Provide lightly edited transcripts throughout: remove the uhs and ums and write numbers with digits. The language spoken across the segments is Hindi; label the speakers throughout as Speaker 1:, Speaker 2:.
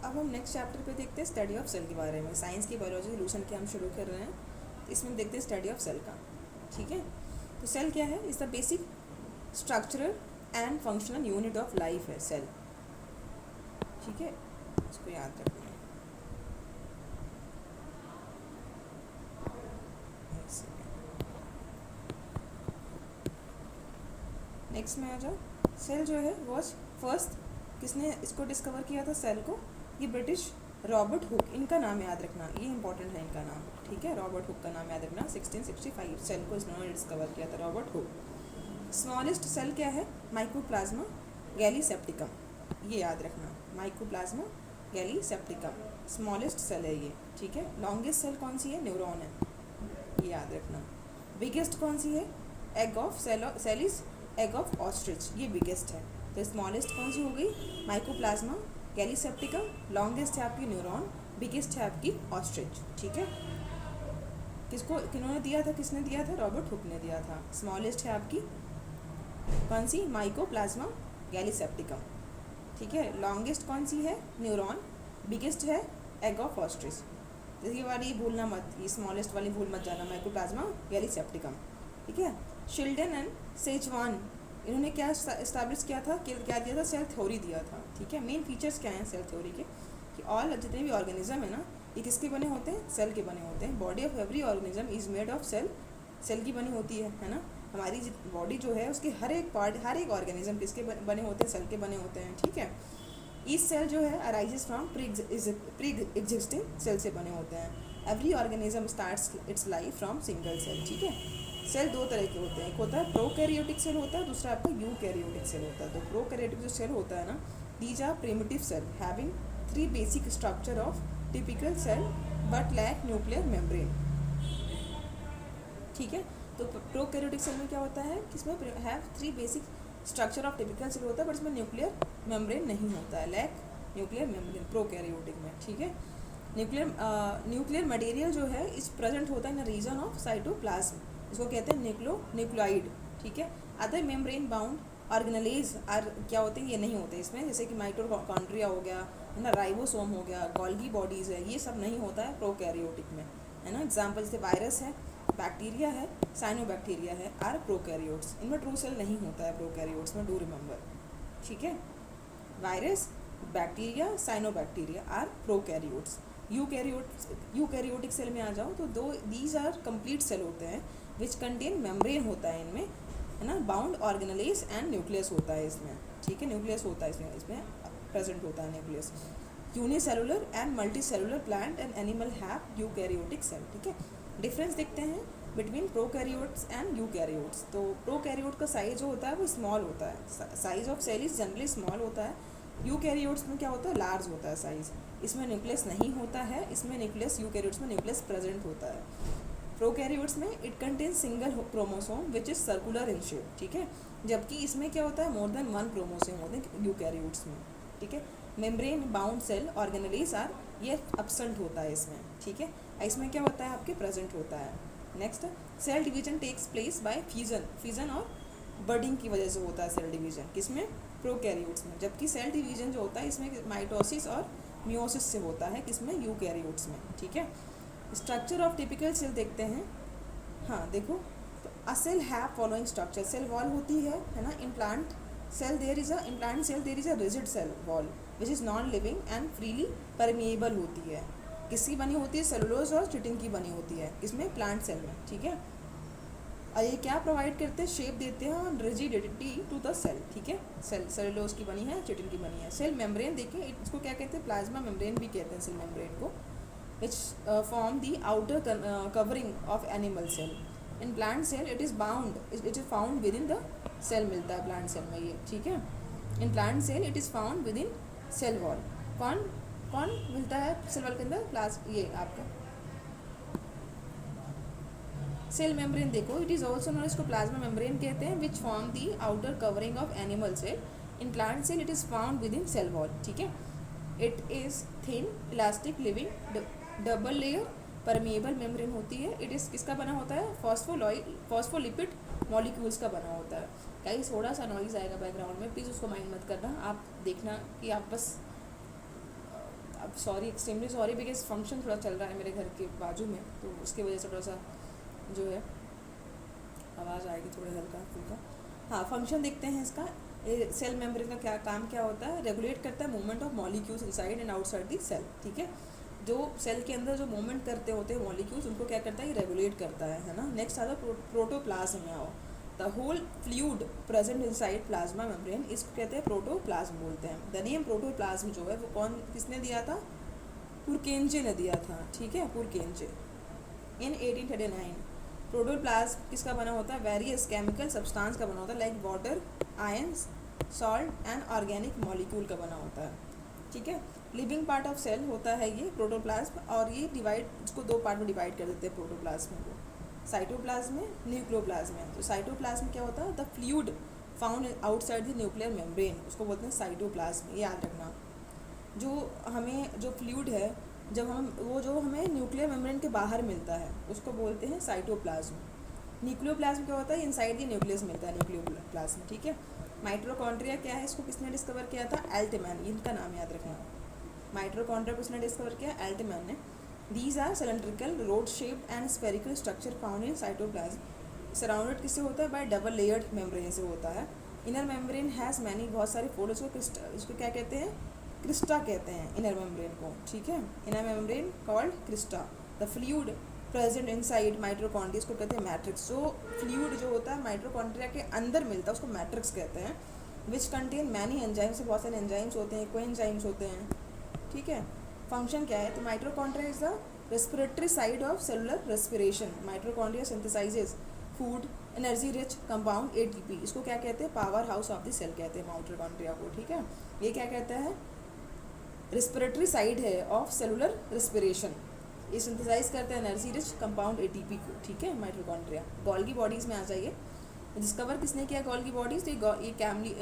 Speaker 1: अब हम नेक्स्ट चैप्टर पे देखते हैं स्टडी ऑफ सेल के बारे में। साइंस की बायोलॉजी सोल्यूशन के हम शुरू कर रहे हैं, तो इसमें देखते हैं स्टडी ऑफ सेल का। ठीक है, तो सेल क्या है? Is the basic structural and functional unit of life है सेल। ठीक है, इसको याद रखना है। नेक्स्ट में आ जाओ। सेल जो है वॉज फर्स्ट, किसने इसको डिस्कवर किया था सेल को? ये ब्रिटिश रॉबर्ट हुक, इनका नाम याद रखना, ये इंपॉर्टेंट है इनका नाम। ठीक है, रॉबर्ट हुक का नाम याद रखना। 1665 सेल को इन्होंने डिस्कवर किया था, रॉबर्ट हुक। स्मॉलेस्ट सेल क्या है? माइकोप्लाज्मा गैलीसेप्टिकम, ये याद रखना, माइकोप्लाज्मा गैलीसेप्टिकम स्मॉलेस्ट सेल है ये। ठीक है, लॉन्गेस्ट सेल कौन सी है? न्यूरॉन है, ये याद रखना। बिगेस्ट कौन सी है? Egg of cell is egg of ostrich, ये बिगेस्ट है। तो स्मॉलेस्ट कौन सी हो गई? Mycoplasma gallisepticum. लॉन्गेस्ट है आपकी न्यूरॉन, बिगेस्ट है आपकी ऑस्ट्रिच। ठीक है, किसको किन्होंने दिया था? किसने दिया था? रॉबर्ट हुक ने दिया था। स्मॉलेस्ट है आपकी कौन सी? Mycoplasma gallisepticum. ठीक है, लॉन्गेस्ट कौन सी है? न्यूरॉन। बिगेस्ट है एग ऑफ ऑस्ट्रिच। ये वाली भूलना मत, ये स्मॉलेस्ट वाली भूल मत जाना, माइकोप्लाज्मा गैलीसेप्टिकम। ठीक है, शिल्डन एंड सेजवान, इन्होंने क्या इस्टेब्लिश किया था? क्या दिया था? सेल थ्योरी दिया था। ठीक है, मेन फीचर्स क्या हैं सेल थ्योरी के? कि ऑल जितने भी ऑर्गेनिज्म है ना, ये किसके बने होते हैं? सेल के बने होते हैं। Body of every organism is made of cell, cell की बनी होती है ना। हमारी बॉडी जो है उसके हर एक पार्ट, हर एक ऑर्गेनिज्म किसके बने होते हैं? सेल के बने होते हैं। ठीक है, ईच सेल जो है arises from pre existing cell से बने होते हैं। Every organism starts its life from single cell. ठीक है, सेल दो तरह के होते हैं, एक होता है प्रोकैरियोटिक सेल होता है, दूसरा आपका यूकैरियोटिक सेल होता है। तो प्रोकैरियोटिक जो सेल होता है ना, these are primitive cell having 3 basic structure of typical cell but lack nuclear membrane. ठीक है, तो प्रोकैरियोटिक सेल में क्या होता है कि इसमें have 3 basic structure of typical cell होता है, बट इसमें न्यूक्लियर मेम्ब्रेन नहीं होता है, लैक न्यूक्लियर मेम्ब्रेन प्रोकैरियोटिक में। ठीक है, न्यूक्लियर मटेरियल जो है इस प्रेजेंट होता है इन रीजन ऑफ साइटोप्लाज्म, इसको कहते हैं न्यूक्लियोइड। ठीक है, अदर मेम्ब्रेन बाउंड ऑर्गेनेलेज आर क्या होते हैं? ये नहीं होते इसमें, जैसे कि माइटोकॉन्ड्रिया हो गया है ना, राइबोसोम हो गया, गोल्गी बॉडीज़ है, ये सब नहीं होता है प्रोकैरियोटिक में, है ना। एग्जाम्पल जैसे वायरस है, बैक्टीरिया है, साइनोबैक्टीरिया है, आर प्रोकैरियोट्स। इनमें ट्रू सेल नहीं होता है प्रोकैरियोट्स में, डू रिमेंबर। ठीक है, virus, bacteria, cyanobacteria are prokaryotes. Eukaryotic cell में आ जाओ तो दीज आर कंप्लीट सेल होते हैं विच कंटेन मेम्ब्रेन होता है इनमें, है ना, बाउंड ऑर्गेनेलेज एंड न्यूक्लियस होता है इसमें। ठीक है, न्यूक्लियस होता है इसमें प्रेजेंट होता है nucleus. Unicellular and multicellular plant and animal have eukaryotic cell. ठीक है, डिफरेंस देखते हैं बिटवीन प्रोकैरियोट्स एंड यूकैरियोट्स। तो प्रोकैरियोट का साइज जो होता है वो स्मॉल होता है, size of cell is generally small होता है। यूकैरियोट्स में क्या होता है? लार्ज होता है साइज। इसमें न्यूक्लियस नहीं होता है, इसमें न्यूक्लियस, यूकैरियोट्स में न्यूक्लियस प्रेजेंट होता है। प्रोकैरियोट्स में it contain single chromosome which is circular in shape. ठीक है, जबकि इसमें क्या होता है? मोर देन 1 क्रोमोसोम होते हैं यूकैरियोट्स में। ठीक है, membrane bound cell organelles are, ये एब्सेंट होता है इसमें। ठीक है, इसमें क्या होता है? आपके प्रेजेंट होता है। Next, cell division takes place by fusion और बर्डिंग की वजह से होता है सेल डिवीजन, किसमें? प्रोकैरियोट्स में। जबकि सेल डिवीजन जो होता है इसमें माइटोसिस और मियोसिस से होता है, किसमें? यूकैरियोट्स में। ठीक है, स्ट्रक्चर ऑफ टिपिकल सेल देखते हैं। हाँ देखो, तो a cell have following structure, cell wall होती है ना। In plant cell there is a rigid cell wall which is non living and freely permeable होती है। किसकी बनी होती है? सेलुलोज और चिटिन की बनी होती है, किसमें? प्लांट सेल में। ठीक है, और ये क्या प्रोवाइड करते हैं? शेप देते हैं और रिजिडिटी टू द सेल। ठीक है, सेलुलोज की बनी है, चिटिन की बनी है। सेल मेम्ब्रेन देखें, इसको क्या कहते हैं? प्लाज्मा मेम्ब्रेन भी कहते हैं सेल मेम्ब्रेन को, which form the outer covering of animal cell. In plant cell it is found within the cell, मिलता है plant cell में ये। ठीक है, in plant cell it is found within cell wall। कौन मिलता है सेल वॉल के अंदर? ये आपका सेल मेम्ब्रेन। देखो, इट इज़ ऑल्सो नोन, इसको प्लाज्मा मेम्ब्रेन कहते हैं, which form the outer covering of animal cell. In plant cell it is found within cell wall. ठीक है, it is thin elastic living double layer permeable membrane होती है। इट इज़ किसका बना होता है? फॉस्फोलिपिड मॉलिक्यूल्स का बना होता है। गाइस थोड़ा सा नॉइज़ आएगा बैकग्राउंड में, प्लीज़ उसको माइंड मत करना। आप देखना कि आप बस sorry, extremely sorry, because function थोड़ा चल रहा है मेरे घर के बाजू में, तो उसकी वजह से थोड़ा सा जो है आवाज़ आएगी थोड़ा हल्का फुल्का। हाँ, फंक्शन देखते हैं इसका। सेल मेम्ब्रेन का क्या काम क्या होता है, रेगुलेट करता है movement of molecules inside and outside the cell, ठीक है। जो सेल के अंदर जो मूवमेंट करते होते हैं मॉलिक्यूल्स, उनको क्या करता है, ये रेगुलेट करता है ना। नेक्स्ट आता है प्रोटोप्लाज्म में आओ। The whole fluid present inside plasma membrane, इसको कहते हैं प्रोटोप्लाज्म बोलते हैं। द नेम प्रोटोप्लाज्म जो है वो किसने दिया था, पुरकेंजे ने दिया था, ठीक है, पुरकेंजे इन 1839। प्रोटोप्लाज्म किसका बना होता है, वेरियस केमिकल सब्सटेंस का बना होता है, like water, ions, salt and organic molecule का बना होता है, ठीक है। लिविंग पार्ट ऑफ सेल होता है ये प्रोटोप्लाज्म, और ये डिवाइड, इसको दो पार्ट में डिवाइड कर देते हैं प्रोटोप्लाज्म को, साइटोप्लाज्म में, न्यूक्लियोप्लाज्म में। तो साइटोप्लाज्म क्या होता है, the fluid found outside the nuclear membrane, उसको बोलते हैं साइटोप्लाज्म, ये याद रखना। जो हमें जो फ्लूइड है, जब हम वो जो हमें न्यूक्लियर मेम्ब्रेन के बाहर मिलता है, उसको बोलते हैं साइटोप्लाज्म। न्यूक्लियोप्लाज्म क्या होता है, इनसाइड द न्यूक्लियस मिलता है न्यूक्लियोप्लाज्म, ठीक है। माइटोकॉन्ड्रिया क्या है, इसको किसने डिस्कवर किया था, एल्टमैन, इनका नाम याद रखना। माइटोकॉन्ड्रिया किसने डिस्कवर किया, एल्टमैन ने। These are cylindrical rod shaped and spherical structure found in cytoplasm. Surrounded किससे होता है, बाय डबल लेयर्ड मेम्ब्रेन से होता है। इनर मेम्ब्रेन हैज़ मैनी, बहुत सारे फोल्ड्स को इसको क्या कहते हैं, क्रिस्टा कहते हैं इनर मेम्ब्रेन को, ठीक है। Inner membrane called Crysta. The fluid present inside mitochondria, इसको कहते हैं मैट्रिक्स। जो फ्लूइड जो होता है माइटोकॉन्ड्रिया के अंदर मिलता है, उसको मैट्रिक्स कहते हैं। विच कंटेन मैनी एंजाइम्स, बहुत सारे एंजाइम्स होते हैं, कोई एंजाइम्स होते हैं, ठीक है। फंक्शन क्या है, तो mitochondria is the respiratory side of cellular respiration. Mitochondria synthesises food, energy rich compound ATP, इसको क्या कहते हैं, power house of the cell कहते हैं माइटोकॉन्ड्रिया को, ठीक है। ये क्या कहता है, रेस्पिरेटरी साइड है ऑफ सेलुलर रेस्पिरेशन। ये सिंथेसाइज करते हैं एनर्जी रिच कंपाउंड ATP को, ठीक है, माइटोकॉन्ड्रिया। गोल्गी बॉडीज़ में आ जाइए। डिस्कवर किसने किया गोल्गी बॉडीज़, तो ये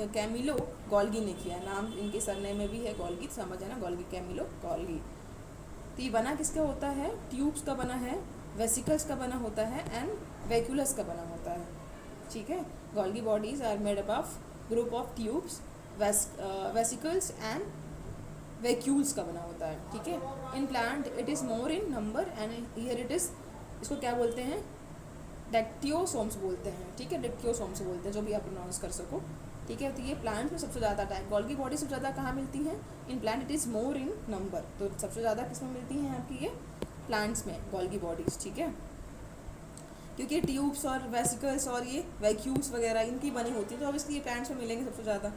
Speaker 1: कैमिलो गोल्गी ने किया, नाम इनके सरनेम में भी है गोल्गी, समझ है ना, गोल्गी, कैमिलो गोल्गी। तो ये बना किसका होता है, ट्यूब्स का बना है, वेसिकल्स का बना होता है एंड वैक्यूलस का बना होता है, ठीक है। Golgi bodies are made up of group of tubes, vesicles and vacuoles का बना होता है, ठीक है। In plant it is more in number and here it is, इसको क्या बोलते हैं, डेक्टियोसोम्स बोलते हैं, ठीक है, डेक्टियोसोम्स बोलते हैं, जो भी आप प्रोनाउंस कर सको, ठीक है। तो ये प्लांट में सबसे ज़्यादा टाइप, गोल्गी बॉडी सबसे ज़्यादा कहाँ मिलती है, in plant it is more in number, तो सबसे ज़्यादा किस में मिलती हैं आपकी ये प्लांट्स में गोल्गी बॉडीज़, ठीक है। क्योंकि ट्यूब्स और वेसिकल्स और ये वैक्यूल्स वगैरह इनकी बनी होती है, तो ऑब्वियसली ये प्लांट्स में मिलेंगे सबसे ज़्यादा।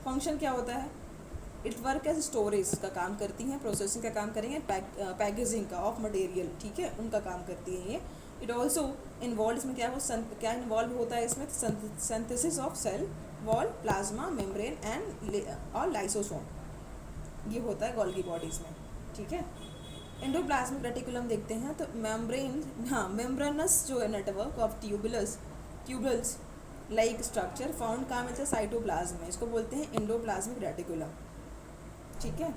Speaker 1: फंक्शन क्या होता है, इट वर्क एज स्टोरेज का काम करती हैं, प्रोसेसिंग का काम करेंगे, पैकेजिंग का ऑफ मटेरियल, ठीक है, उनका काम करती है ये। इट ऑल्सो इन्वॉल्व, इसमें क्या क्या इन्वॉल्व होता है इसमें, synthesis of cell wall, plasma membrane and और लाइसोसोम, ये होता है गोल्गी बॉडीज़ में, ठीक है। एंडोप्लाज्मिक रेटिकुलम देखते हैं, तो मेम्ब्रेन, हाँ, मेम्ब्रेनस जो है network of tubules like structure found कहाँ में, साइटोप्लाज्म में, इसको बोलते हैं एंडोप्लाज्मिक रेटिकुलम, ठीक है।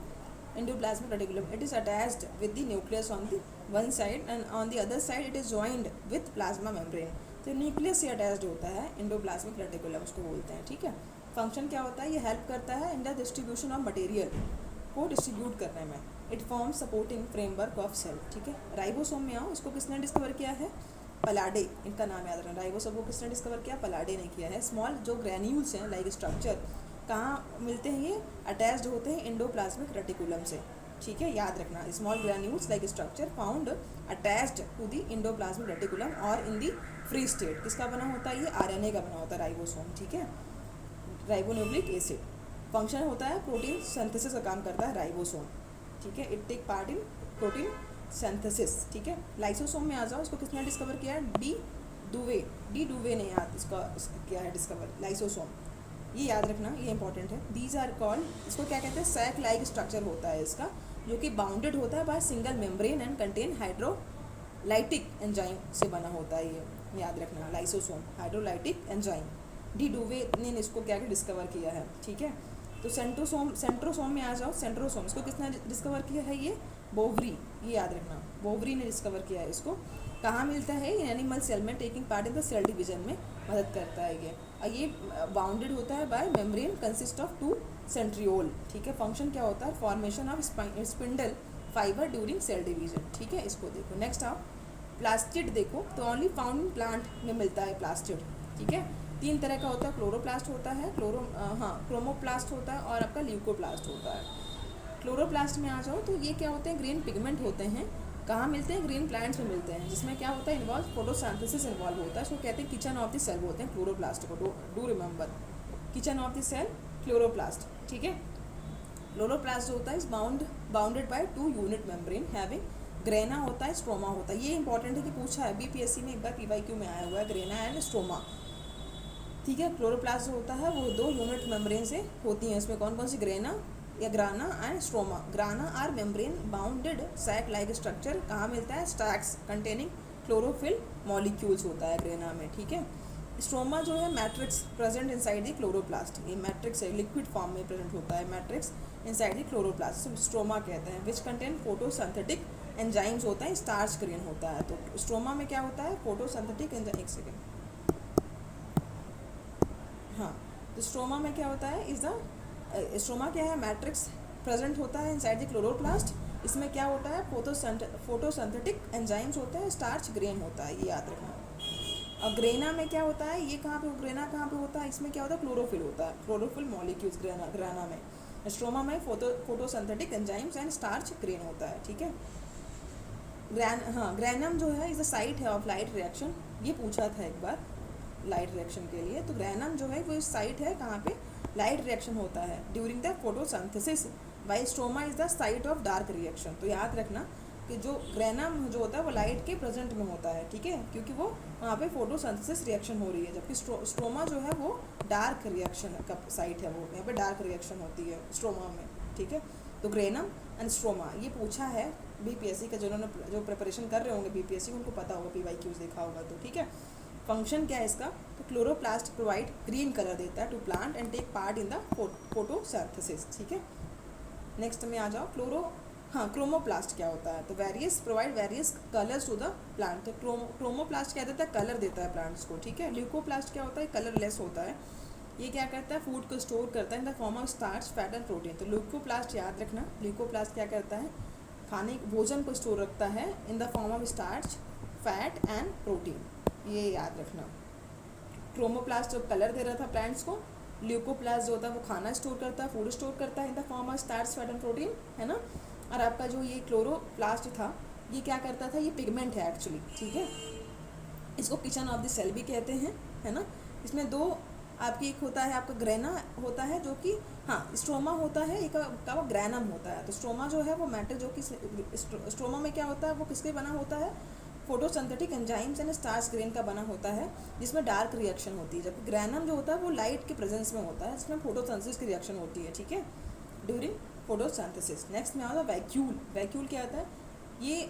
Speaker 1: Endoplasmic reticulum it is attached with the nucleus on the one side and on the other side it is joined with plasma membrane, तो न्यूक्लियस से अटैच्ड होता है एंडोप्लाज्मिक रेटिकुलम, उसको बोलते हैं, ठीक है। फंक्शन क्या होता है, ये हेल्प करता है in the distribution of material को डिस्ट्रीब्यूट करने में। It form supporting framework of cell, ठीक है। राइबोसोम में आओ, इसको किसने डिस्कवर किया है, पलाडे, इनका नाम याद रखना। राइबोसोम को किसने डिस्कवर किया, पलाडे ने किया है। स्मॉल जो ग्रैन्यूल्स हैं लाइक स्ट्रक्चर कहाँ मिलते हैं, ये अटैच्ड होते हैं एंडोप्लाज्मिक रेटिकुलम से, ठीक है, याद रखना। Small granules like structure found attached to the endoplasmic reticulum और इन दी फ्री स्टेट, किसका बना होता है, ये RNA का बना होता है राइबोसोम, ठीक है, राइबोन्यूक्लिक एसिड। फंक्शन होता है प्रोटीन सिंथेसिस का काम करता है राइबोसोम, ठीक है, it take part in protein synthesis, ठीक है। लाइसोसोम में आ जाओ, इसको किसने डिस्कवर किया है, डी डुवे ने याद इसका किया है डिस्कवर, लाइसोसोम, ये याद रखना, ये इंपॉर्टेंट है। दीज आर कॉल्ड, इसको क्या कहते हैं, सैक लाइक स्ट्रक्चर होता है इसका, जो कि बाउंडेड होता है by single membrane and contain hydrolytic enzyme से बना होता है, ये याद रखना, लाइसोसोम हाइड्रोलाइटिक एंजाइम। डी डुवे ने इसको क्या डिस्कवर किया है, ठीक है। तो सेंट्रोसोम में आ जाओ, सेंट्रोसोम, इसको किसने डिस्कवर किया है, ये बोवरी, ये याद रखना, बोवरी ने डिस्कवर किया है इसको। कहाँ मिलता है? इन एनिमल सेल में, taking part in the cell division में मदद करता है ये। और ये बाउंडेड होता है by membrane consist of 2 centriole, ठीक है। फंक्शन क्या होता है? Formation of spindle fibre during cell division, ठीक है। इसको देखो। नेक्स्ट आओ प्लास्टिड देखो, तो ओनली फाउंड इन प्लांट में मिलता है प्लास्टिड, ठीक है। 3 तरह का होता है, क्लोरोप्लास्ट होता है, क्रोमोप्लास्ट होता है और आपका ल्यूकोप्लास्ट होता है। क्लोरोप्लास्ट में आ जाओ तो ये क्या होते हैं? ग्रीन पिगमेंट होते हैं। कहाँ मिलते हैं? ग्रीन प्लांट्स में मिलते हैं, जिसमें क्या होता है? इन्वॉल्व फोटोसिंथेसिस इन्वॉल्व होता है। इसको कहते हैं किचन ऑफ द सेल बोलते हैं क्लोरोप्लास्ट को। Do remember, kitchen of the cell chloroplast, ठीक है। क्लोरोप्लास्ट जो होता है is bounded by 2 unit membrane having grana होता है, स्ट्रोमा होता है। ये इंपॉर्टेंट है कि पूछा है बीपीएससी में एक बार पीवाईक्यू में आया हुआ है, ग्रेना एंड स्ट्रोमा, ठीक है। क्लोरोप्लास्ट जो होता है वो 2 यूनिट मेम्ब्रेन से होती हैं। इसमें कौन कौन सी? ग्रेना या grana and stroma. Grana are membrane bounded sac like structure. कहाँ मिलता है? स्टैक्स कंटेनिंग क्लोरोफिल मॉलिक्यूल्स होता है ग्रेना में, ठीक है। स्ट्रोमा जो है matrix present inside the chloroplast, ये मैट्रिक्स है, लिक्विड फॉर्म में प्रेजेंट होता है matrix inside the chloroplast, stroma कहते हैं। विच कंटेन फोटोसिंथेटिक एंजाइम्स होता है, स्टार्च ग्रेन होता है। तो स्ट्रोमा में क्या होता है? फोटोसिंथेटिक एंजाइम, एक सेकेंड, हाँ। तो स्ट्रोमा में क्या होता है? इज द स्ट्रोमा क्या है? मैट्रिक्स प्रेजेंट होता है इनसाइड द क्लोरोप्लास्ट। इसमें क्या होता है? फोटोसिंथेटिक एंजाइम्स होते हैं, स्टार्च ग्रेन होता है, ये याद रखना। और ग्रेना में क्या होता है? ये कहाँ पे? ग्रेना कहाँ पे होता है? इसमें क्या होता है? क्लोरोफिल होता है, क्लोरोफिल मॉलिक्यूल्स ग्रेना में। स्ट्रोमा में photosynthetic enzymes and starch grain होता है, ठीक है। ग्रैनम जो है इज द साइट है ऑफ लाइट रिएक्शन, ये पूछा था एक बार लाइट रिएक्शन के लिए। तो ग्रैनम जो है वो साइट है कहाँ पे लाइट रिएक्शन होता है during the photosynthesis, while stroma is the site of dark reaction. तो याद रखना कि जो ग्रैनम जो होता है वो लाइट के प्रेजेंट में होता है, ठीक है, क्योंकि वो वहाँ पे फोटोसिंथेसिस रिएक्शन हो रही है। जबकि स्ट्रोमा जो है वो डार्क रिएक्शन का साइट है, वो यहाँ पे डार्क रिएक्शन होती है स्ट्रोमा में, ठीक है। तो ग्रैनम एंड स्ट्रोमा ये पूछा है बीपीएससी का, जिन्होंने जो प्रिपरेशन कर रहे होंगे बीपीएससी उनको पता होगा, पीवाईक्यूज देखा होगा तो, ठीक है। फंक्शन क्या है इसका? तो क्लोरोप्लास्ट प्रोवाइड ग्रीन कलर देता है to plant and take part in the photosynthesis, ठीक है। नेक्स्ट में आ जाओ क्रोमोप्लास्ट क्या होता है? तो provide various colours to the plant. तो क्रोमोप्लास्ट क्या देता है? कलर देता है प्लांट्स को, ठीक है। ल्यूकोप्लास्ट क्या होता है? कलरलेस होता है। ये क्या करता है? फूड को स्टोर करता है in the form of starch, fat and protein. तो ल्यूकोप्लास्ट याद रखना, ल्यूकोप्लास्ट क्या करता है? खाने भोजन को स्टोर रखता है in the form of starch, fat and protein, ये याद रखना। क्रोमोप्लास्ट जो कलर दे रहा था प्लांट्स को, ल्यूकोप्लास्ट जो होता है वो खाना स्टोर करता है, फूड स्टोर करता है in the form of starch, fat and protein, है ना। और आपका जो ये क्लोरोप्लास्ट था ये क्या करता था? ये पिगमेंट है एक्चुअली, ठीक है। इसको किचन ऑफ द सेल भी कहते हैं, है ना। इसमें 2 आपकी, एक होता है आपका ग्रेना होता है जो कि स्ट्रोमा होता है, एक का वो ग्रैनम होता है। तो स्ट्रोमा जो है वो मैटर जो कि स्ट्रोमा में क्या होता है? वो किसके बना होता है? Photosynthetic enzymes and starch grain का बना होता है, जिसमें डार्क रिएक्शन होती है। जबकि ग्रैनम जो होता है वो लाइट के प्रेजेंस में होता है, जिसमें फोटोसिंथेसिस की रिएक्शन होती है, ठीक है, ड्यूरिंग फोटोसिंथेसिस। नेक्स्ट में आता है वैक्यूल। वैक्यूल क्या आता है? ये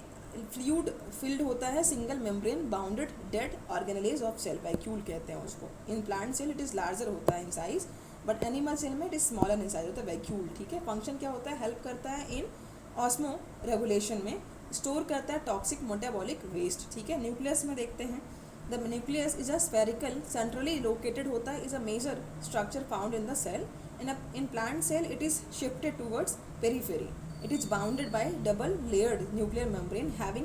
Speaker 1: फ्लूइड फिल्ड होता है, single membrane bounded dead organelles of cell, vacuole कहते हैं उसको। In plant cell it is larger होता है in size, but animal cell में it is smaller in size होता है वैक्यूल, ठीक है। फंक्शन क्या होता है? हेल्प करता है इन ऑस्मो रेगुलेशन में, स्टोर करता है टॉक्सिक मेटाबॉलिक वेस्ट, ठीक है। न्यूक्लियस में देखते हैं, the nucleus is a spherical centrally located होता है, is a major structure found in the cell. in plant cell it is shifted towards periphery, it is bounded by double layered nuclear membrane having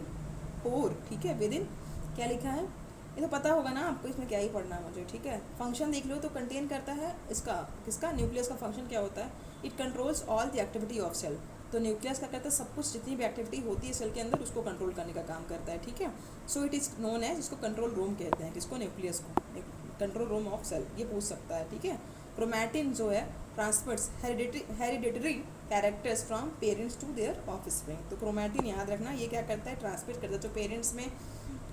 Speaker 1: pore, ठीक है। within क्या लिखा है? ये तो पता होगा ना आपको, इसमें क्या ही पढ़ना है मुझे, ठीक है। फंक्शन देख लो तो कंटेन करता है इसका, किसका? न्यूक्लियस का फंक्शन क्या होता है? It controls all the activity of cell. तो न्यूक्लियस क्या करता है? सब कुछ जितनी भी एक्टिविटी होती है सेल के अंदर उसको कंट्रोल करने का काम करता है, ठीक है। So it is known as, इसको कंट्रोल रूम कहते हैं, किसको? न्यूक्लियस को, कंट्रोल रूम ऑफ सेल, ये पूछ सकता है, ठीक है। क्रोमैटिन जो है transfers hereditary characters from parents to their offspring. तो क्रोमैटिन याद रखना, ये क्या करता है? ट्रांसमिट करता है। जो पेरेंट्स में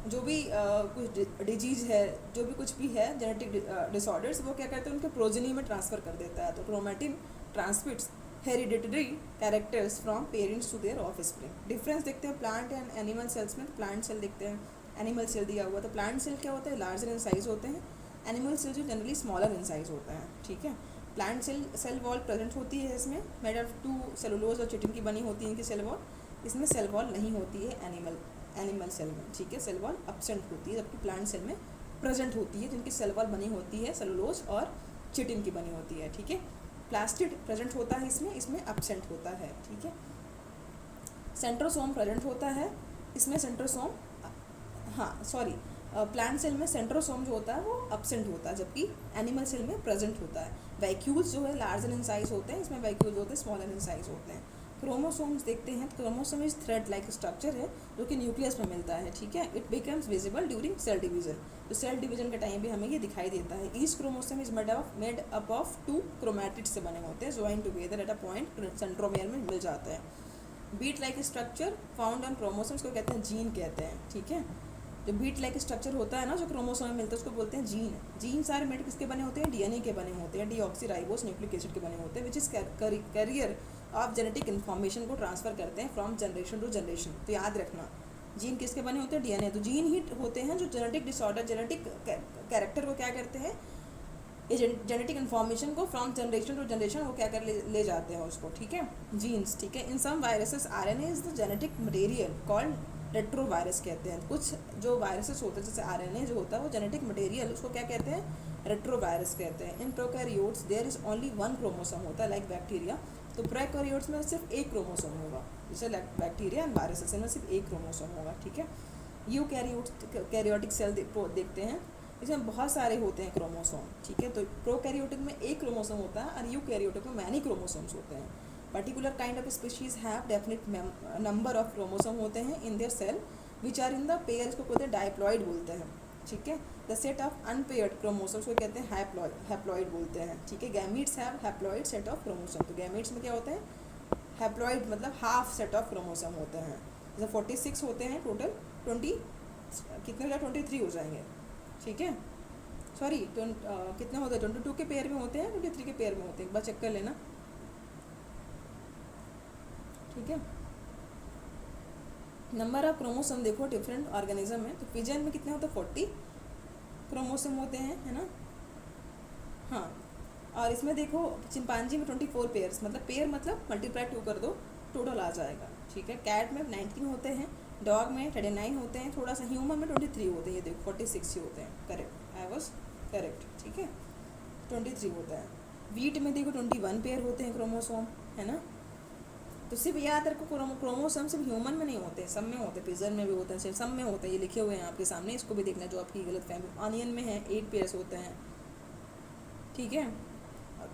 Speaker 1: जो भी कुछ डिजीज़ है, जो भी कुछ भी है जेनेटिक डिसऑर्डर्स, वो क्या करते हैं? उनके प्रोजेनी में ट्रांसफ़र कर देता है। तो chromatin transmits hereditary characters from parents to their offspring. Difference देखते हैं प्लांट एंड एनिमल सेल्स में। प्लांट सेल देखते हैं, एनिमल सेल दिया हुआ। तो प्लांट सेल क्या होता है? लार्जर इन साइज होते हैं। एनिमल सेल जो जनरली स्मॉलर इन साइज होता है, ठीक है। प्लांट सेल वॉल प्रेजेंट होती है, इसमें मेड ऑफ 2 सेलुलोज और चिटिन की बनी होती है इनकी सेल वॉल। इसमें सेल वॉल नहीं होती है एनिमल एनिमल सेल में, ठीक है, सेल वॉल absent होती है, जबकि प्लांट सेल में प्रेजेंट होती है, जिनकी सेल वॉल बनी होती है सेलुलोज और चिटिन की बनी होती है, ठीक है। प्लास्टिड प्रेजेंट होता है इसमें absent होता है, ठीक है। सेंट्रोसोम प्रेजेंट होता है इसमें, सेंट्रोसोम प्लांट सेल में सेंट्रोसोम जो होता है वो absent होता है, जबकि एनिमल सेल में प्रेजेंट होता है। वैक्यूल्स जो है लार्जर इन साइज होते हैं, इसमें वैक्यूल्स होते हैं स्मॉलर इन साइज होते हैं। क्रोमोसोम्स देखते हैं, तो chromosome is thread like structure है जो कि न्यूक्लियस में मिलता है, ठीक है। It becomes visible during cell division, तो सेल डिवीजन के टाइम भी हमें ये दिखाई देता है। Each chromosome is made up of 2 chromatids से बने होते हैं, join together at a point centromere में मिल जाते हैं। Bead like structure found on chromosomes को कहते हैं जीन कहते हैं, ठीक है। जो बीट लाइक स्ट्रक्चर होता है ना जो क्रोमोसोम में मिलता है उसको बोलते हैं जीन। जीन सारे मेड किसके बने होते हैं, डीएनए के बने होते हैं, डीऑक्सीराइबोस न्यूक्लिक एसिड के बने होते हैं, which is carrier of genetic information को ट्रांसफर करते हैं फ्रॉम जनरेशन टू जनरेशन। तो याद रखना जीन किसके बने होते हैं, डीएनए। तो जीन ही होते हैं जो जेनेटिक डिसऑर्डर, जेनेटिक कैरेक्टर को क्या करते हैं, ये जेनेटिक इन्फॉर्मेशन को फ्रॉम जनरेशन टू जनरेशन वो क्या कर ले जाते हैं उसको, ठीक है, जीन्स, ठीक है। In some viruses RNA is the genetic material called retrovirus कहते हैं। कुछ जो वायरसेस होते हैं जैसे आरएनए जो होता है वो जेनेटिक मटेरियल, उसको क्या कहते हैं, रेट्रोवायरस कहते हैं। In prokaryotes there is only 1 chromosome होता है लाइक बैक्टीरिया, तो प्रोकैरियोट्स में सिर्फ 1 क्रोमोसोम होगा, जैसे बैक्टीरिया एंड वायरसेस में सिर्फ 1 क्रोमोसोम होगा, ठीक है। यूकैरियोटिक सेल देखते हैं, इसमें बहुत सारे होते हैं क्रोमोसोम, ठीक है। तो प्रोकैरियोटिक में 1 क्रोमोसोम होता है और यूकैरियोटिक में मैनी क्रोमोसोम्स होते हैं। Particular kind of species have definite number of chromosome होते हैं in their cell which are in the pair, इसको कहते हैं डायप्लॉइड बोलते हैं, ठीक है। The set of unpaired chromosomes को कहते हैं हैप्लॉइड बोलते हैं, ठीक है। Gametes have haploid set of chromosome, तो गैमीट्स में क्या होते हैं, हैप्लॉइड मतलब हाफ सेट ऑफ क्रोमोसोम होते हैं। जैसे 46 होते हैं टोटल, 20 कितने हो जाए 23 हो जाएंगे, ठीक है। सॉरी कितने होते हैं, 22 के पेयर में होते हैं, 23 के पेयर में होते हैं, एक बार चेक कर लेना, ठीक है। नंबर ऑफ क्रोमोसोम देखो डिफरेंट ऑर्गेनिज्म में, तो पिजन में कितने होते हैं, 40 क्रोमोसोम होते हैं, है ना, हाँ। और इसमें देखो चिंपांजी में 24 पेयर्स, मतलब पेयर मतलब मल्टीप्लाई 2 कर दो, टोटल आ जाएगा, ठीक है। कैट में 19 होते हैं, डॉग में 39 होते हैं, थोड़ा सा ह्यूमन में 23 होते हैं, ये देखो 46 ही होते हैं, करेक्ट, आई वॉज करेक्ट, ठीक है, 23 होता है। वीट में देखो 21 पेयर होते हैं क्रोमोसोम, है ना। तो सिर्फ याद रखो क्रोमोसोम सिर्फ ह्यूमन में नहीं होते, सब में होते, पिजन में भी होते हैं, सब में होते हैं, ये लिखे हुए हैं आपके सामने, इसको भी देखना जो आपकी गलत फहमी। ऑनियन में है 8 पेयर्स होते हैं, ठीक है।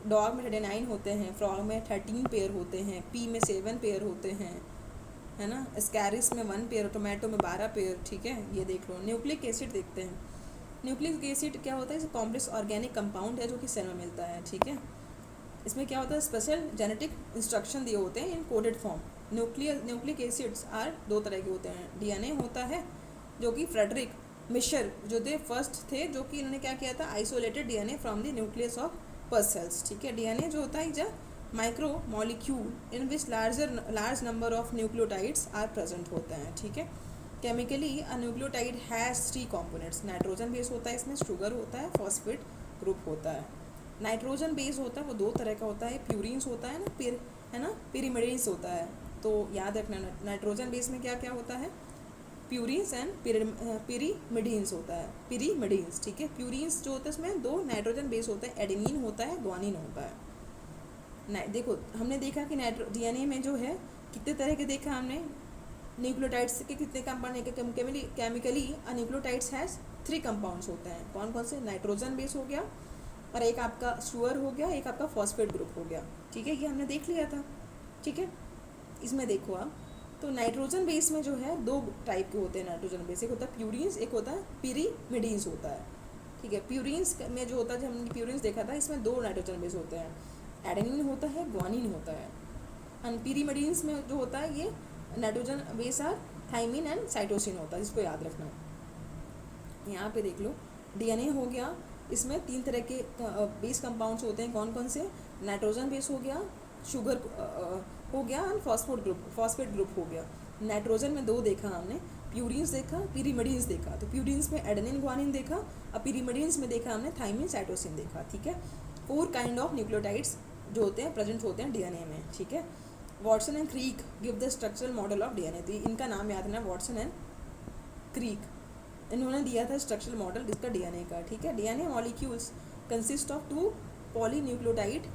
Speaker 1: डॉग में 39 होते हैं, फ्रॉग में 13 पेयर होते हैं, पी में 7 पेयर होते हैं, है ना। स्कैरिस में 1 पेयर, टोमेटो में 12 पेयर, ठीक है, ये देख लो। न्यूक्लिक एसिड देखते हैं, न्यूक्लिक एसिड क्या होता है, इसे कॉम्प्लेक्स ऑर्गेनिक कंपाउंड है जो कि सेल में मिलता है, ठीक है। इसमें क्या होता है, स्पेशल जेनेटिक इंस्ट्रक्शन दिए होते हैं in coded form. Nucleic acids are 2 तरह के होते हैं, डीएनए होता है जो कि फ्रेडरिक मिशर जो थे फर्स्ट थे, जो कि इन्होंने क्या किया था, isolated DNA from the nucleus of pus cells, ठीक है। डीएनए जो होता है जब micro molecule in which large number of nucleotides are present होते हैं, ठीक है। Chemically a nucleotide has 3 components, nitrogen base होता है, इसमें शुगर होता है, फॉस्फेट ग्रुप होता है। नाइट्रोजन बेस होता है वो 2 तरह का होता है, प्यूरिन्स होता है ना, है ना, पिरीमिडीन्स होता है। तो याद रखना नाइट्रोजन बेस में क्या क्या होता है, प्यूरिन्स एंड पिरीमिडीन्स होता है, पिरीमिडीन्स, ठीक है। प्यूरिन्स जो होता है इसमें 2 नाइट्रोजन बेस होता है, एडेनिन होता है, ग्वानिन होता है। देखो हमने देखा कि डीएनए में जो है कितने तरह के देखा हमने, न्यूक्लियोटाइड्स के कितने compound, chemically nucleotides has 3 compounds होते हैं, कौन कौन से, नाइट्रोजन बेस हो गया, और एक आपका शुगर हो गया, एक आपका फॉस्फेट ग्रुप हो गया, ठीक है, ये हमने देख लिया था, ठीक है। इसमें देखो आप, तो नाइट्रोजन बेस में जो है 2 टाइप के होते हैं नाइट्रोजन बेस, एक होता है प्यूरिन्स, एक होता है पिरीमिडीन्स होता है, ठीक है। प्यूरिन्स में जो होता है, जब हमने प्यूरिन्स देखा था, इसमें 2 नाइट्रोजन बेस होते हैं, एडेनिन होता है, ग्वानिन होता है। एंड पिरीमिडीन्स में जो होता है ये nitrogen base are thymine and cytosine होता है, जिसको याद रखना। यहाँ पे देख लो डीएनए हो गया, इसमें 3 तरह के बेस कंपाउंड्स होते हैं, कौन कौन से, नाइट्रोजन बेस हो गया, शुगर हो गया एंड फॉस्फेट ग्रुप हो गया। नाइट्रोजन में 2 देखा हमने, प्यूरिन्स देखा, पिरीमिडीन्स देखा। तो प्यूरिन्स में एडेनिन ग्वानिन देखा, और पिरीमिडीन्स में देखा हमने थाइमिन साइटोसिन देखा, ठीक है। 4 काइंड ऑफ न्यूक्लियोटाइड्स जो होते हैं प्रेजेंट होते हैं डीएनए में, ठीक है। Watson and creek give the structural model of DNA, तो इनका नाम याद रखना, वॉटसन एंड क्रीक, इन्होंने दिया था स्ट्रक्चरल मॉडल इसका डीएनए का, ठीक है। DNA molecules consist of 2 polynucleotide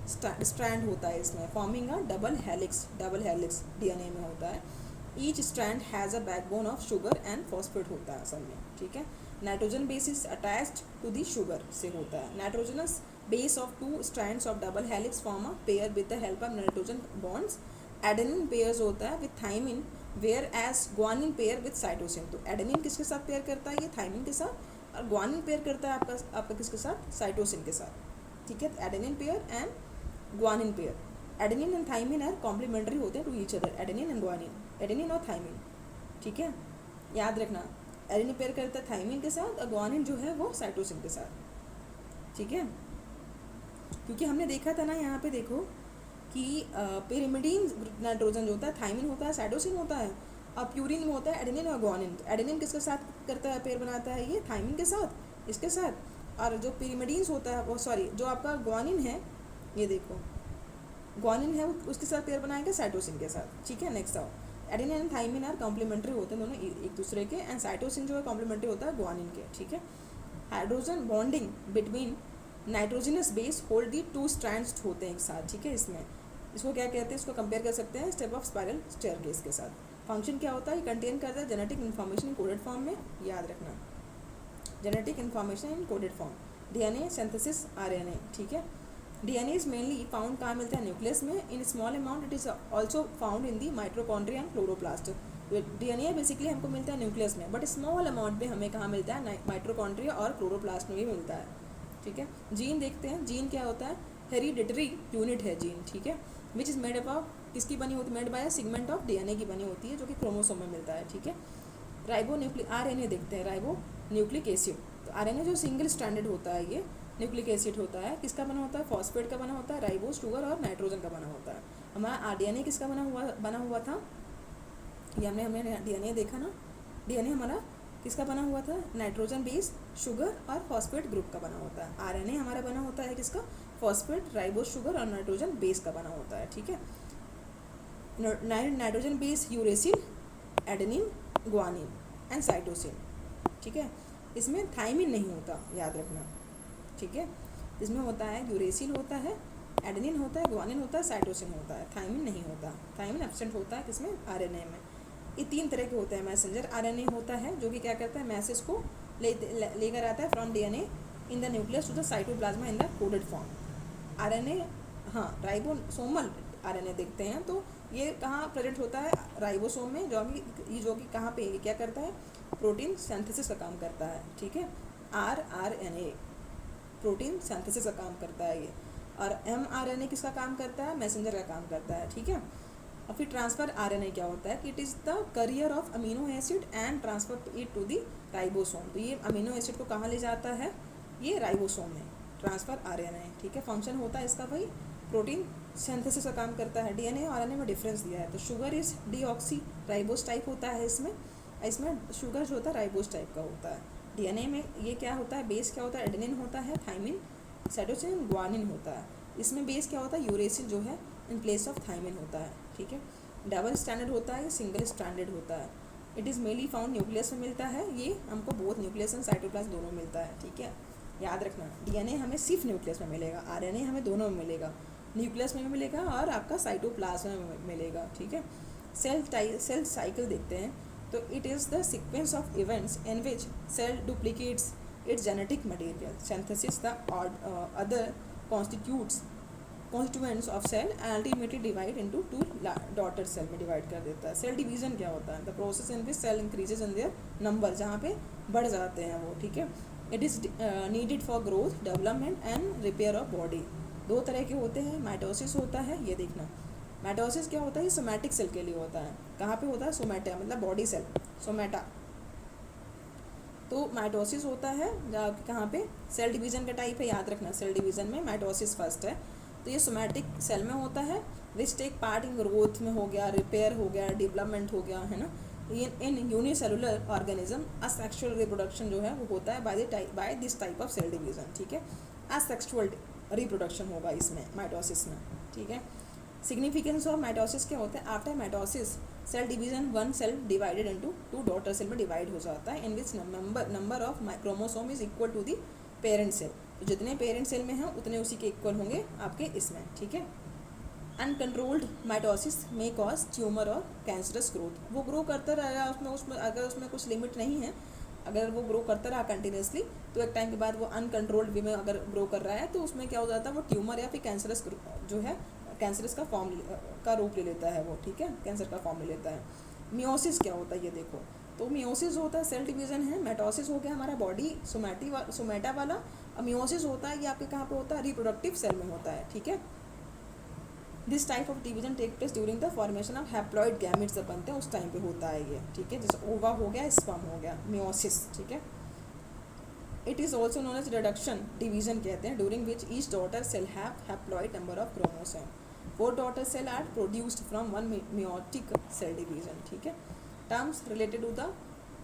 Speaker 1: strand होता है इसमें, forming a double helix DNA में होता है। Each strand has a backbone of sugar and phosphate होता है सब में, ठीक है। Nitrogen base is attached to the sugar से होता है। Nitrogenous base of 2 strands of double helix form a pair with the help of nitrogen bonds. Adenine pairs होता है with thymine, where as guanine pair with cytosine. तो एडेनिन किसके साथ पेयर करता है, ये थाइमिन के साथ, और ग्वानिन पेयर करता है आपका किसके साथ, साइटोसिन के साथ, ठीक है। Adenine pair and guanine pair, adenine and thymine are complementary होते हैं to each other, adenine and guanine, adenine और थाइमिन, ठीक है। याद रखना, एडेनिन पेयर करता है थाइमिन के साथ और ग्वानिन जो है वो साइटोसिन के साथ, ठीक है। क्योंकि हमने देखा था ना यहाँ पे देखो कि पिरिमिडीन नाइट्रोजन जो होता है थाइमिन होता है, साइटोसिन होता है, और प्यूरिन में होता है एडेनिन और ग्वानिन। एडेनिन किसके साथ करता है, पेयर बनाता है ये थाइमिन के साथ, इसके साथ, और जो पिरिमिडीन्स होता है वो सॉरी जो आपका ग्वानिन है, ये देखो ग्वानिन है उसके साथ पेयर बनाएगा साइटोसिन के साथ, ठीक है। नेक्स्ट आओ, adenine and thymine are complementary होते हैं दोनों एक दूसरे के, एंड साइटोसिन जो है कॉम्प्लीमेंट्री होता है ग्वानिन के, ठीक है। Hydrogen bonding between nitrogenous base hold the 2 strands होते हैं एक साथ, ठीक है। इसको क्या कहते हैं, इसको कंपेयर कर सकते हैं स्टेप ऑफ स्पाइरल स्टेयरकेस के साथ। फंक्शन क्या होता है, ये कंटेन करता है genetic information in coded form में, याद रखना, genetic information in coded form, DNA synthesis RNA, ठीक है। डीएनए इज मेनली फाउंड कहाँ मिलता है, न्यूक्लियस में, in small amount it is also found in the mitochondria and chloroplast. DNA basically हमको मिलता है न्यूक्लियस में, बट स्मॉल अमाउंट में हमें कहाँ मिलता है, माइट्रोकॉन्ड्रिया और क्लोरोप्लास्ट में भी मिलता है, ठीक है। जीन देखते हैं, जीन क्या होता है, हेरिडिटरी यूनिट है जीन, ठीक है, which is made up of, किसकी बनी होती है, made by segment of DNA की बनी होती है, जो कि क्रोमोसोम में मिलता है, ठीक है। राइबो न्यूक्लिक आरएनए देखते हैं, राइबो न्यूक्लिक एसिड, तो आरएनए जो सिंगल स्ट्रैंडेड होता है ये न्यूक्लिक एसिड होता है, किसका बना होता है, फॉस्फेट का बना होता है, राइबोस शुगर और नाइट्रोजन का बना होता है। हमारा डीएनए किसका बना हुआ था, ये हमने डीएनए देखा ना, डीएनए हमारा किसका बना हुआ था, नाइट्रोजन बेस शुगर और फॉस्फेट ग्रुप का बना होता है। आरएनए हमारा बना होता है किसका, फॉस्फेट राइबोस शुगर और नाइट्रोजन बेस का बना होता है, ठीक है। Nitrogen base uracil, adenine, guanine and cytosine, ठीक है। इसमें थाइमिन नहीं होता, याद रखना, ठीक है। इसमें होता है यूरेसिल होता है, एडेनिन होता है, ग्वानिन होता है, साइटोसिन होता है, थाइमिन नहीं होता, थाइमिन एब्सेंट होता है किसमें, आरएनए में। ये 3 तरह के होते हैं मैसेंजर। आरएनए होता है जो कि क्या करता है, मैसेज को लेकर आता है from DNA in the nucleus to the cytoplasm in the coded form. RNA, हाँ, राइबोसोमल आरएनए देखते हैं तो ये कहाँ प्रेजेंट होता है, राइबोसोम में, जो कि कहाँ पे क्या करता है, प्रोटीन सिंथेसिस का काम करता है, ठीक है। आरएनए प्रोटीन सिंथेसिस का काम करता है ये, और एमआरएनए किसका काम करता है, मैसेंजर का काम करता है, ठीक है। और फिर ट्रांसफर आरएनए क्या होता है कि it is the carrier of amino acid and transfer it to the ribosome. तो ये अमीनो एसिड को कहाँ ले जाता है, ये राइबोसोम में, ट्रांसफर आरएनए, ठीक है। फंक्शन होता है इसका भाई प्रोटीन सिंथेसिस का काम करता है। डीएनए और आरएनए में डिफरेंस दिया है, तो sugar is deoxy ribose type होता है, इसमें शुगर जो होता है राइबोस टाइप का होता है। डीएनए में ये क्या होता है, बेस क्या होता है, एडेनिन होता है, थाइमिन, साइटोसिन, ग्वानिन होता है। इसमें बेस क्या होता है, यूरेसिल जो है इन प्लेस ऑफ थाइमिन होता है, ठीक है। डबल स्टैंडर्ड होता है, सिंगल स्टैंडर्ड होता है। It is mainly found nucleus में मिलता है, ये हमको बोथ न्यूक्लियस एंड साइटोप्लाज्म दोनों मिलता है, ठीक है। याद रखना, डीएनए हमें सिर्फ न्यूक्लियस में मिलेगा, आरएनए हमें दोनों में मिलेगा, न्यूक्लियस में भी मिलेगा और आपका साइटोप्लाज्म में मिलेगा, ठीक है। सेल साइकिल देखते हैं, तो it is the sequence of events in which cell duplicates its genetic material, synthesis the other constituents of cell and ultimately divide into 2 daughter cell में डिवाइड कर देता है। सेल डिवीजन क्या होता है, the process in which cell increases in their number, जहाँ पे बढ़ जाते हैं वो, ठीक है। It is needed for growth, development and repair of body. 2 तरह के होते हैं, माइटोसिस होता है, ये देखना, माइटोसिस क्या होता है, ये सोमैटिक सेल के लिए होता है। कहाँ पे होता है, सोमैटा मतलब बॉडी सेल, सोमैटा। तो माइटोसिस होता है कहाँ पे, सेल डिवीजन का टाइप है, याद रखना, सेल डिवीजन में माइटोसिस फर्स्ट है। तो ये सोमैटिक सेल में होता है, which take part in growth में हो गया, रिपेयर हो गया, डेवलपमेंट हो गया, है ना। In unicellular organism asexual reproduction जो है वो होता है by this type of cell division, ठीक है। असेक्सुअल रिप्रोडक्शन होगा इसमें, माइटोसिस में, ठीक है। सिग्निफिकेंस ऑफ माइटोसिस क्या होता है, after mitosis cell division one cell divided into two daughter cell में डिवाइड हो जाता है in which number of chromosome is equal to the parent cell. तो जितने पेरेंट सेल में हैं उतने उसी के इक्वल होंगे आपके इसमें, ठीक है। अनकंट्रोल्ड माइटोसिस में कॉज ट्यूमर और कैंसरस ग्रोथ। वो ग्रो करता रहेगा उसमें अगर उसमें कुछ लिमिट नहीं है, अगर वो ग्रो करता रहा कंटिन्यूसली तो एक टाइम के बाद वो अनकंट्रोल्ड वे में अगर ग्रो कर रहा है तो उसमें क्या हो जाता है, वो ट्यूमर या फिर कैंसरस जो है कैंसरस का फॉर्म का रूप ले लेता है वो, ठीक है, कैंसर का फॉर्म ले लेता है। मियोसिस क्या होता है ये देखो, तो मियोसिस होता है सेल डिवीजन है, मेटोसिस हो गया हमारा बॉडी सोमेटा वाला, और मियोसिस होता है ये आपके कहाँ पे होता है, रिप्रोडक्टिव सेल में होता है, ठीक है। This type of division take place during the formation of haploid gametes जब बनते हैं उस टाइम पे होता है ये, ठीक है, जैसे ओवा हो गया, स्पर्म हो गया, मियोसिस, ठीक है। It is also known as reduction division कहते हैं, during which each daughter cell have haploid number of chromosome. 4 daughter cell are produced from one meiotic cell division, ठीक है। Terms related to the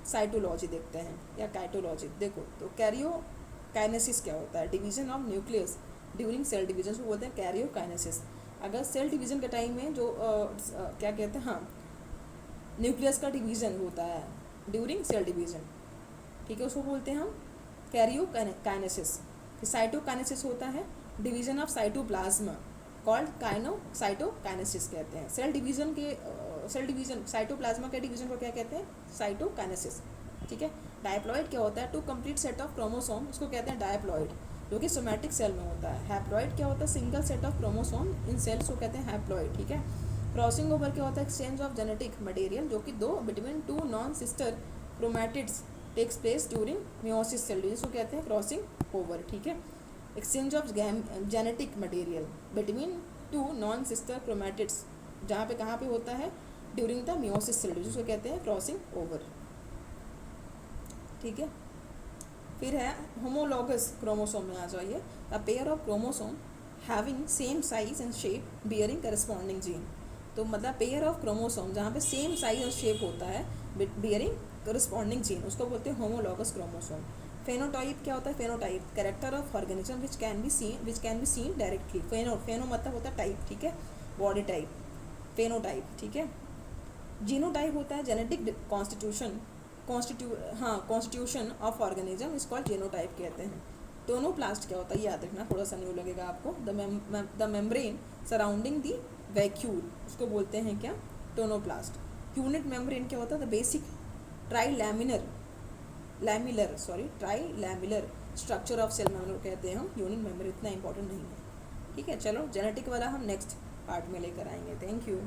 Speaker 1: cytology देखते हैं या काइटोलॉजी। देखो तो कैरियोकाइनेसिस क्या होता है, division of nucleus during cell division को बोलते हैं कैरियोकाइनेसिस। अगर सेल डिवीजन के टाइम में जो क्या कहते हैं, हाँ, न्यूक्लियस का डिवीजन होता है ड्यूरिंग सेल डिवीजन, ठीक है, उसको बोलते हैं हम कैरियोकाइनेसिस। साइटोकाइनेसिस होता है division of cytoplasm called cytokinesis कहते हैं। सेल डिवीजन साइटोप्लाज्मा के डिवीजन को क्या कहते हैं, साइटोकाइनेसिस, ठीक है। डायप्लॉइड क्या होता है, two complete set of chromosome, उसको कहते हैं डायप्लॉइड, जो कि सोमैटिक सेल में होता है। हैप्लॉइड क्या होता है, single set of chromosome in cells को कहते हैं हैप्लॉइड, ठीक है। क्रॉसिंग ओवर क्या होता है, एक्सचेंज ऑफ जेनेटिक मटेरियल जो कि दो between two non sister chromatids takes place during meiosis cell division को कहते हैं क्रॉसिंग ओवर, ठीक है। Exchange of genetic material between two non sister chromatids जहाँ पे कहाँ पे होता है, during the meiosis cell division को कहते हैं क्रॉसिंग ओवर, ठीक है। फिर है होमोलॉगस क्रोमोसोम में आ जाइए, a pair of chromosome having same size and shape bearing corresponding gene. तो मतलब पेयर ऑफ क्रोमोसोम जहाँ पे सेम साइज और शेप होता है बियरिंग करस्पॉन्डिंग जीन, उसको बोलते हैं होमोलॉगस क्रोमोसोम। फेनोटाइप क्या होता है, phenotype character of organism which can be seen directly. फेनो मतलब होता है टाइप, ठीक है, बॉडी टाइप, फेनोटाइप, ठीक है। जीनोटाइप होता है जेनेटिक कॉन्स्टिट्यूशन ऑफ ऑर्गेनिज्म, इस कॉल्ड जीनोटाइप कहते हैं। टोनोप्लास्ट क्या होता है, याद रखना, थोड़ा सा न्यू लगेगा आपको। The membrane surrounding the vacuole, उसको बोलते हैं क्या, टोनोप्लास्ट। यूनिट मेम्ब्रेन क्या होता है, the basic trilamellar structure of cell membrane कहते हैं हम। यूनिट मेम्ब्रेन इतना इंपॉर्टेंट नहीं है, ठीक है। चलो जेनेटिक वाला हम नेक्स्ट पार्ट में लेकर आएंगे। Thank you.